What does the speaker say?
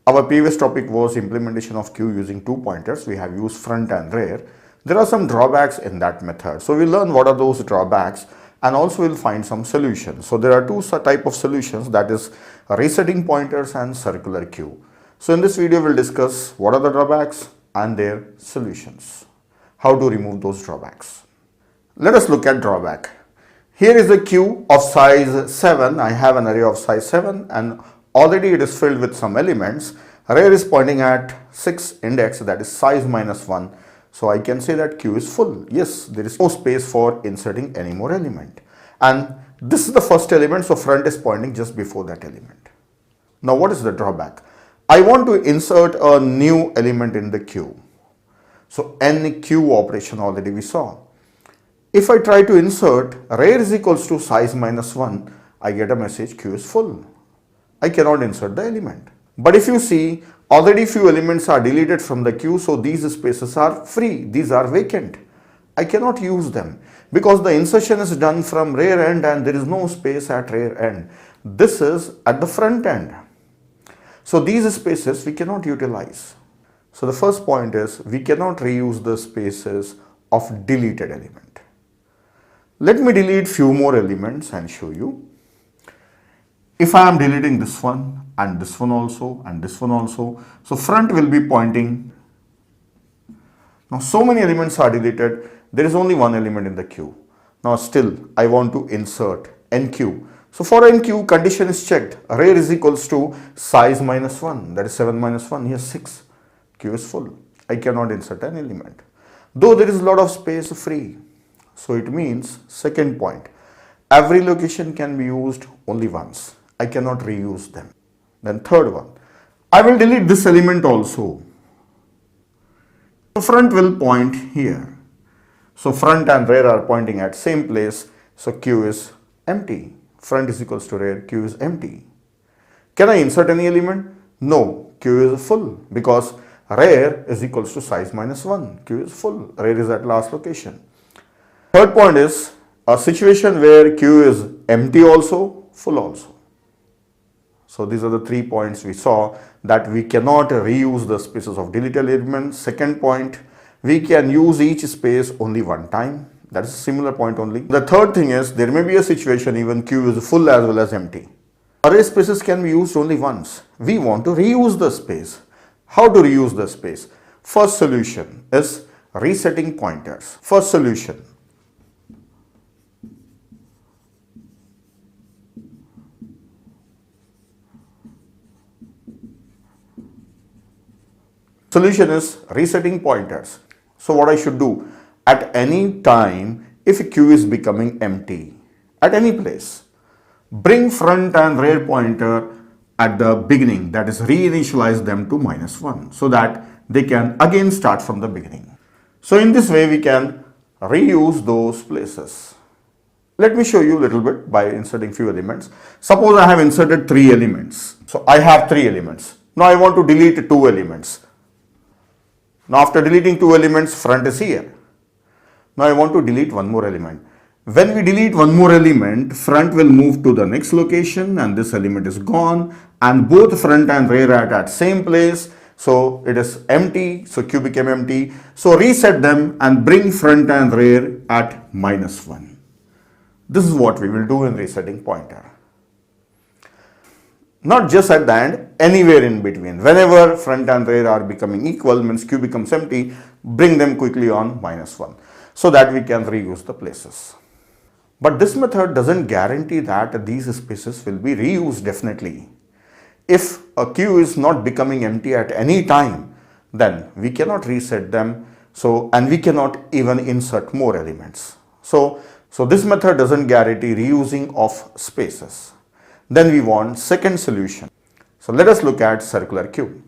Our previous topic was implementation of queue using two pointers. We have used front and rear. There are some drawbacks in that method. So we'll learn what are those drawbacks and also we'll find some solutions. So there are two type of solutions, that is resetting pointers and circular queue. So in this video we'll discuss what are the drawbacks and their solutions. How to remove those drawbacks. Let us look at drawback. Here is a queue of size 7. I have an array of size 7 and already it is filled with some elements. Rear is pointing at 6 index, that is size -1. So I can say that queue is full. Yes, there is no space for inserting any more element. And this is the first element, so front is pointing just before that element. Now what is the drawback? I want to insert a new element in the queue. So n queue operation already we saw. If I try to insert rear is equals to size -1, I get a message queue is full. I cannot insert the element. But if you see, already few elements are deleted from the queue, so these spaces are free, these are vacant. I cannot use them because the insertion is done from rear end and there is no space at rear end. This is at the front end. So these spaces we cannot utilize. So the first point is we cannot reuse the spaces of deleted element. Let me delete few more elements and show you. If I am deleting this one and this one also and this one also, so front will be pointing. Now so many elements are deleted, there is only one element in the queue. Now still I want to insert NQ. So for NQ condition is checked, rear is equals to size -1, that is 7 -1, here 6, queue is full. I cannot insert an element, though there is a lot of space free. So it means second point, every location can be used only once. I cannot reuse them. Then third one, I will delete this element also. The front will point here. So front and rear are pointing at same place. So queue is empty. Front is equals to rear, queue is empty. Can I insert any element? No, queue is full because rear is equals to size -1. Queue is full. Rear is at last location. Third point is a situation where queue is empty also, full also. So these are the 3 points we saw, that we cannot reuse the spaces of deleted elements. Second point, we can use each space only one time. That is a similar point only. The third thing is there may be a situation even queue is full as well as empty. Array spaces can be used only once. We want to reuse the space. How to reuse the space? First solution is resetting pointers. First solution. Solution is resetting pointers. So what I should do? At any time, if a queue is becoming empty, at any place, bring front and rear pointer at the beginning, that is reinitialize them to -1 so that they can again start from the beginning. So in this way we can reuse those places. Let me show you a little bit by inserting few elements. Suppose I have inserted 3 elements. So I have 3 elements. Now I want to delete 2 elements. Now after deleting 2 elements, front is here. Now I want to delete one more element. When we delete one more element, front will move to the next location and this element is gone and both front and rear are at same place. So it is empty, so queue became empty. So reset them and bring front and rear at -1. This is what we will do in resetting pointer. Not just at the end, anywhere in between. Whenever front and rear are becoming equal, means queue becomes empty, bring them quickly on -1 so that we can reuse the places. But this method doesn't guarantee that these spaces will be reused definitely. If a queue is not becoming empty at any time, then we cannot reset them. And we cannot even insert more elements. So this method doesn't guarantee reusing of spaces. Then we want second solution. So let us look at circular queue.